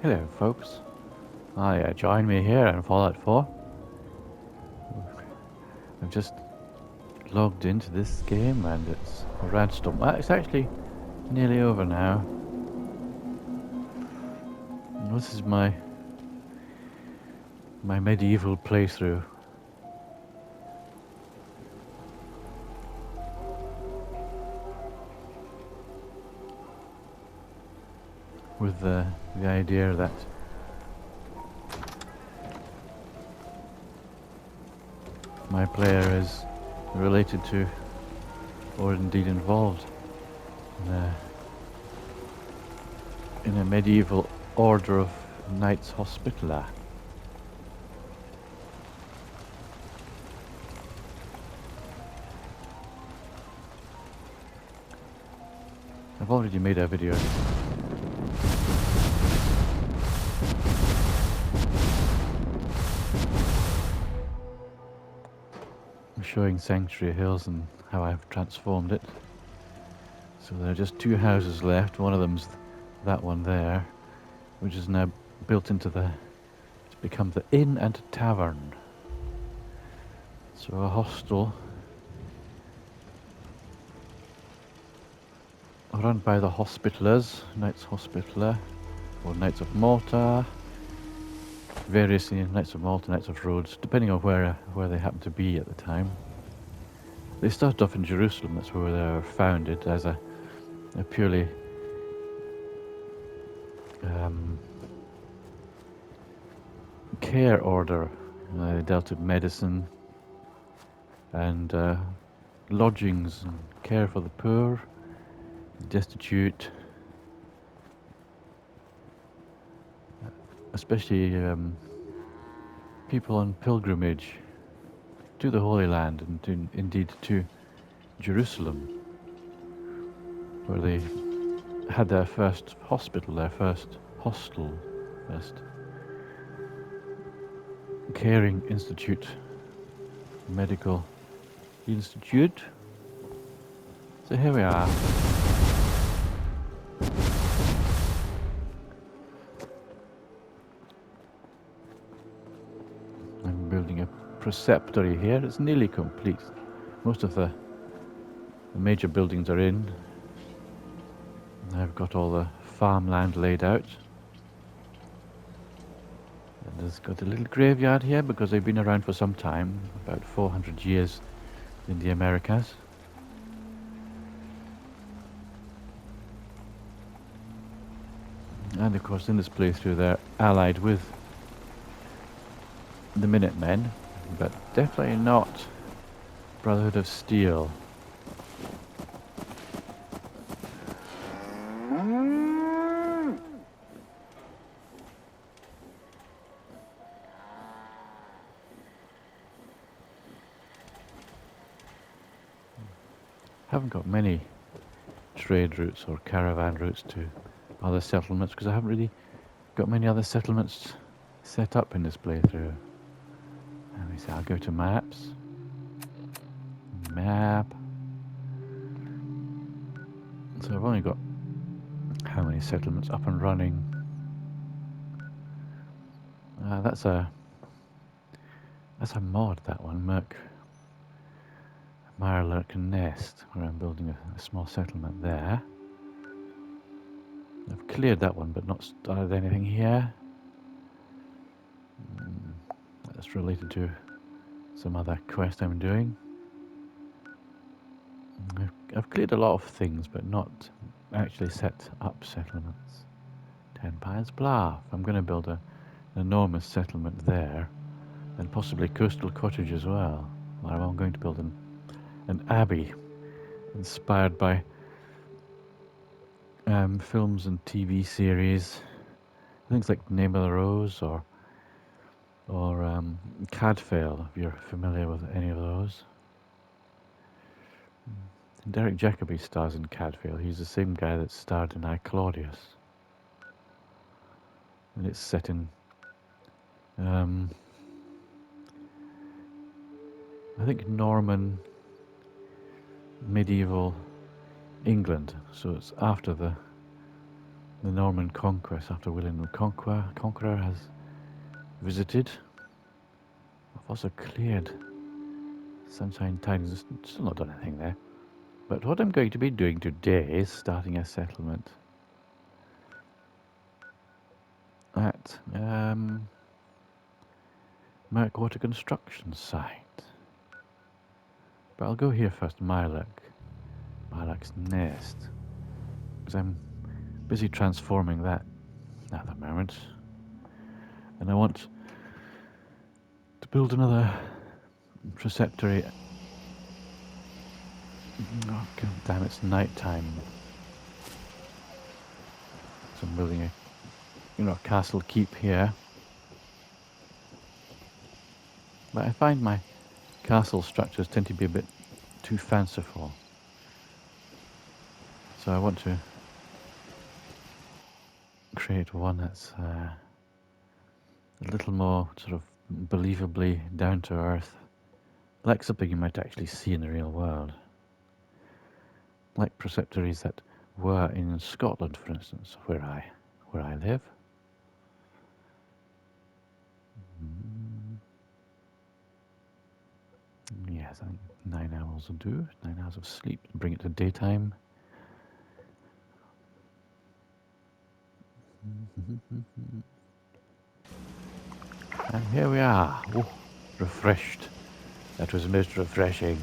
Hello folks, join me here in Fallout 4. I've just logged into this game and it's a Radstorm. Well, it's actually nearly over now. This is my medieval playthrough. With the idea that my player is related to, or indeed involved, in a medieval order of Knights Hospitaller. I've already made a video showing Sanctuary Hills and how I've transformed it. So there are just two houses left. One of them's that one there, which is now built into to become the inn and tavern. So a hostel run by the Hospitallers, Knights Hospitaller, or Knights of Malta, various Knights of Malta, Knights of Rhodes, depending on where they happen to be at the time. They started off in Jerusalem. That's where they were founded as a purely care order. They dealt with medicine and lodgings and care for the poor, destitute, especially people on pilgrimage to the Holy Land and indeed to Jerusalem, where they had their first hospital, their first hostel, first caring institute, medical institute. So here we are. I'm building a preceptory here. It's nearly complete. Most of the major buildings are in. I've got all the farmland laid out. And there's got a little graveyard here because they've been around for some time, about 400 years in the Americas. And of course in this playthrough they're allied with the Minutemen, but definitely not Brotherhood of Steel. Haven't got many trade routes or caravan routes to other settlements because I haven't really got many other settlements set up in this playthrough. Let me see, I'll go to maps. Map. So I've only got how many settlements up and running? That's a mod, that one, Mirelurk Nest, where I'm building a small settlement there. I've cleared that one, but not started anything here. That's related to some other quest I'm doing. I've cleared a lot of things, but not actually set up settlements. 10 Pines Bluff. I'm going to build an enormous settlement there, and possibly coastal cottage as well. I'm going to build an abbey inspired by films and TV series, things like Name of the Rose or Cadfael, if you're familiar with any of those. Derek Jacobi stars in Cadfael. He's the same guy that starred in I, Claudius. And it's set in I think Norman medieval England, so it's after the the Norman conquest after William the Conqueror has visited. I've also cleared Sunshine Tidings. Still not done anything there. But what I'm going to be doing today is starting a settlement at Merkwater construction site. But I'll go here first, Milak's Nest, because I'm busy transforming that at the moment. And I want to build another preceptory. Oh, God damn, it's night time. So I'm building a castle keep here. But I find my castle structures tend to be a bit too fanciful. So I want to create one that's a little more sort of believably down to earth, like something you might actually see in the real world. Like preceptories that were in Scotland, for instance, where I live. Yes, I think 9 hours will do. 9 hours of sleep. Bring it to daytime. And here we are. Oh, refreshed. That was most refreshing.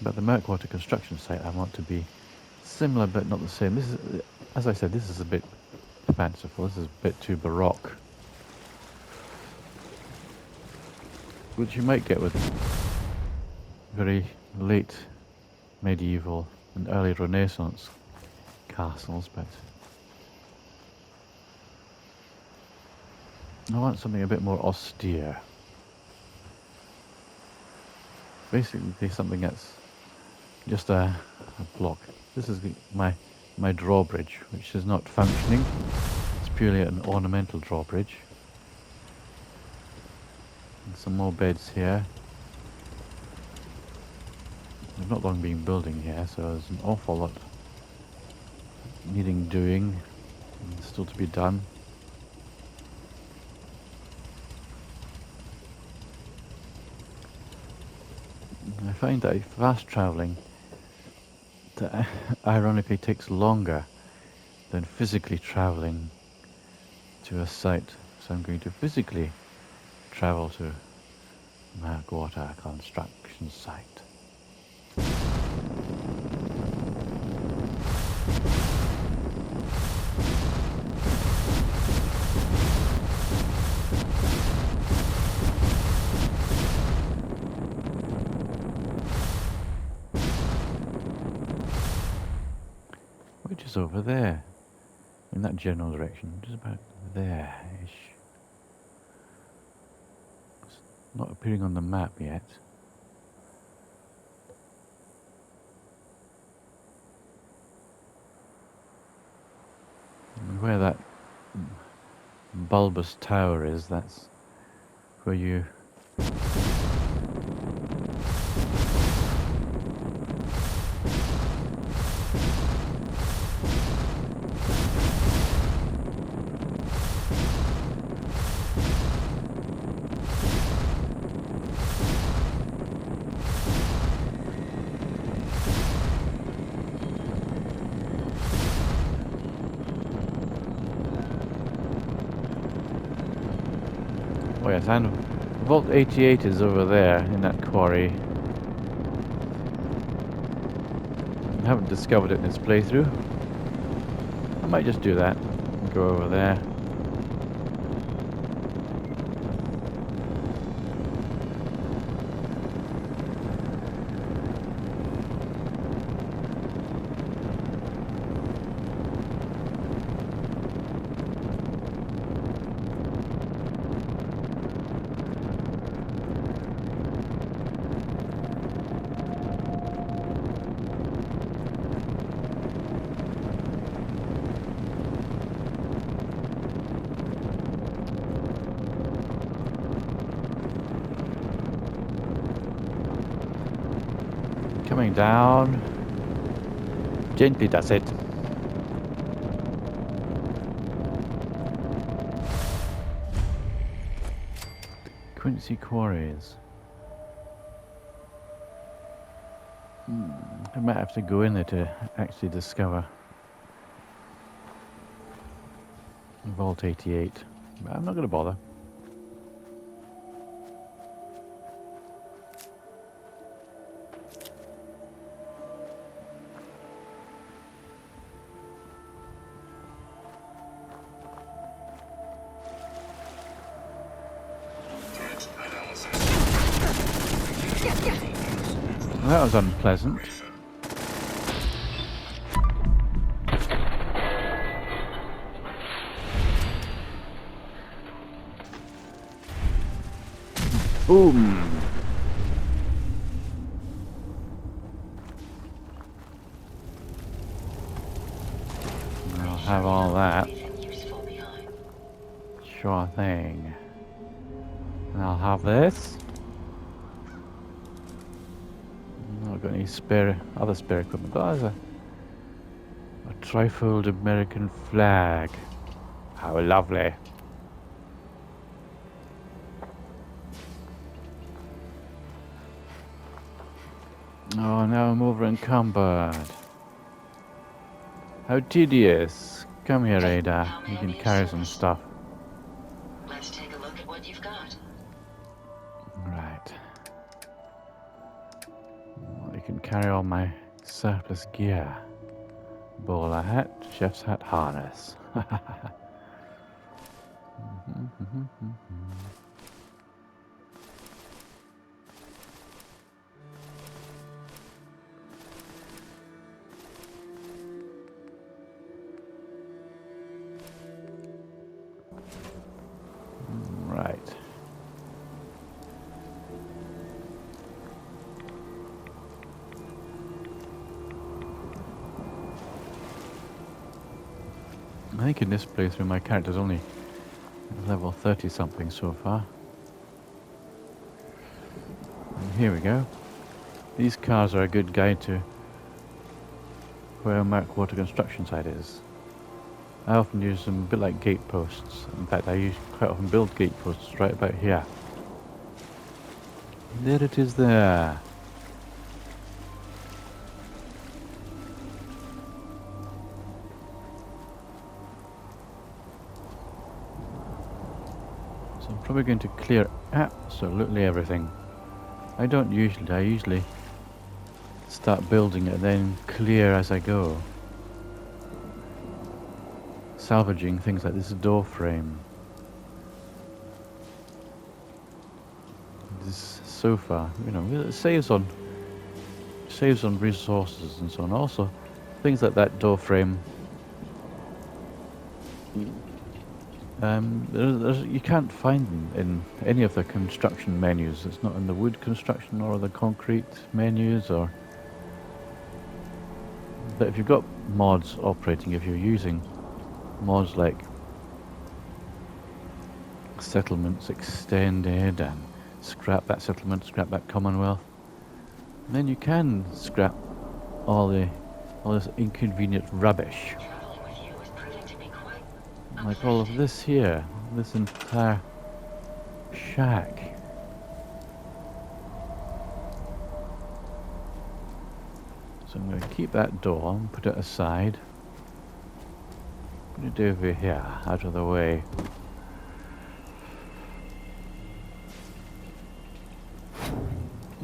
But the Merkwater construction site I want to be similar but not the same. This is, as I said, this is a bit fanciful. This is a bit too baroque, which you might get with very late medieval and early Renaissance castles, but I want something a bit more austere. Basically something that's just a block. This is my drawbridge, which is not functioning. It's purely an ornamental drawbridge. And some more beds here. I've not long been building here, so there's an awful lot needing doing and still to be done. I find that fast travelling ironically takes longer than physically travelling to a site. So I'm going to physically travel to Merkwater construction site. Which is over there, in that general direction, just about there-ish. It's not appearing on the map yet. And where that bulbous tower is, that's where you oh yes, and Vault 88 is over there in that quarry. I haven't discovered it in this playthrough. I might just do that and go over there. Coming down. Gently does it. Quincy Quarries. I might have to go in there to actually discover Vault 88. But I'm not going to bother. Well, that was unpleasant. Boom! I'll have all that. Sure thing. And I'll have this. Not got any other spare equipment. Oh, there's a trifold American flag. How lovely. Oh, now I'm over encumbered. How tedious. Come here, Ada. You can carry some stuff. Let's take a look at what you've got. Right. Well, you can carry all my surplus gear. Bowler hat, chef's hat, harness. Right. I think in this playthrough my character's only level 30 something so far. And here we go. These cars are a good guide to where a marked water construction site is. I often use them a bit like gate posts. In fact, I quite often build gate posts right about here. There it is there. So I'm probably going to clear absolutely everything. I don't usually, I usually start building it and then clear as I go. Salvaging things like this door frame. This sofa, you know, it saves on resources and so on. Also, things like that door frame. You can't find them in any of the construction menus. It's not in the wood construction or the concrete menus, or. But if you've got mods operating, if you're using mods like settlements extended and scrap that settlement, scrap that commonwealth, then you can scrap all this inconvenient rubbish. Like all of this here, this entire shack. So I'm going to keep that door and put it aside. What do you do over here, out of the way?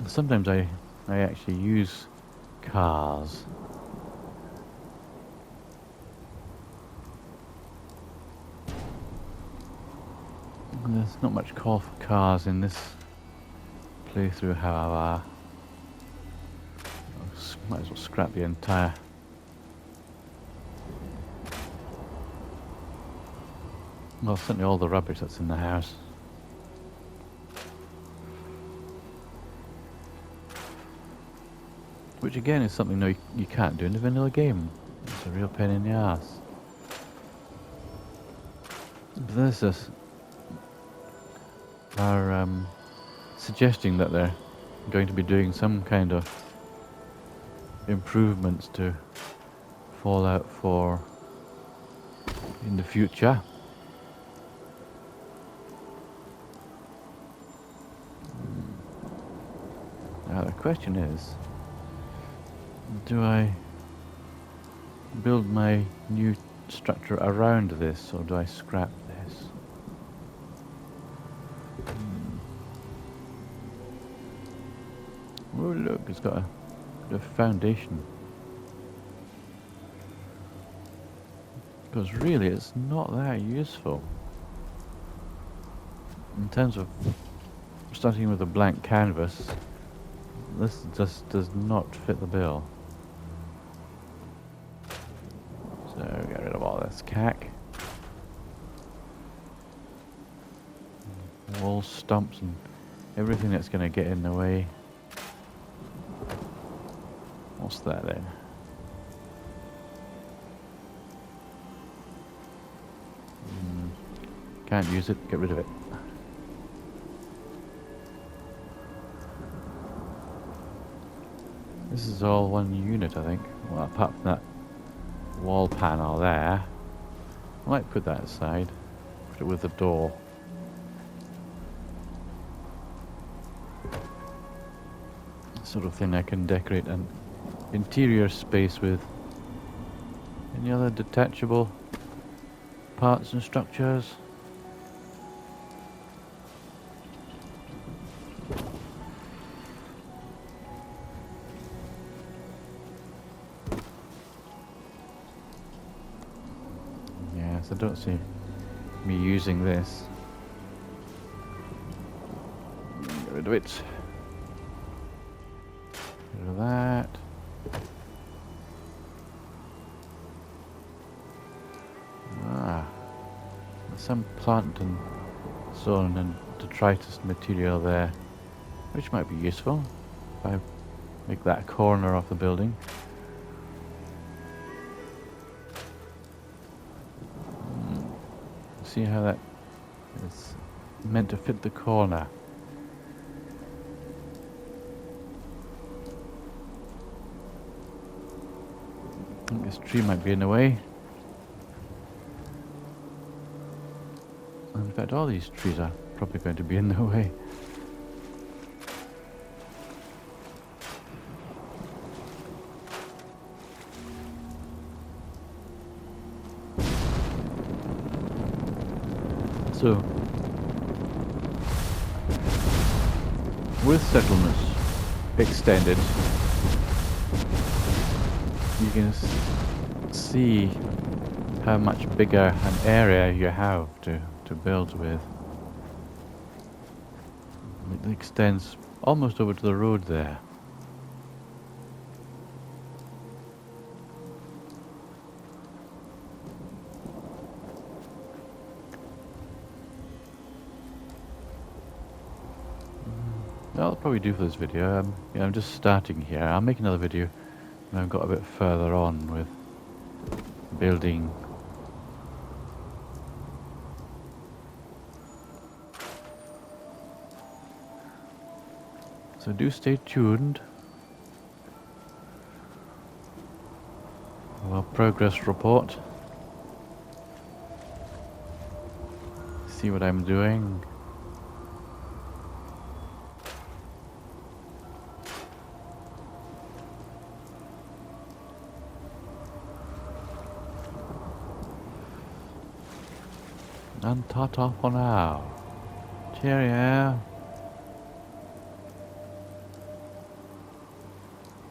Sometimes I actually use cars. There's not much call for cars in this playthrough, however. Might as well scrap the entire... Well, certainly all the rubbish that's in the house. Which again is something you can't do in a vanilla game. It's a real pain in the ass. But there's this... are suggesting that they're going to be doing some kind of improvements to Fallout 4 in the future. Now the question is, do I build my new structure around this, or do I scrap this? Oh look, it's got a foundation. Because really it's not that useful. In terms of starting with a blank canvas, this just does not fit the bill. So get rid of all this cack. Wall stumps and everything that's going to get in the way. What's that then? Can't use it, get rid of it. This is all one unit, I think. Well, apart from that wall panel there. I might put that aside. Put it with the door. Sort of thing I can decorate an interior space with. Any other detachable parts and structures? Yes, I don't see me using this. Get rid of it. Get rid of that. Some plant and so on and detritus material there, which might be useful if I make that a corner of the building. See how that is meant to fit the corner. I think this tree might be in the way. In fact, all these trees are probably going to be in the way. So, with settlements extended, you can see how much bigger an area you have to build with. It extends almost over to the road there. That'll probably do for this video. Yeah, I'm just starting here. I'll make another video when I've got a bit further on with building. So do stay tuned for our progress report. See what I'm doing. And ta-ta for now. Cheerio.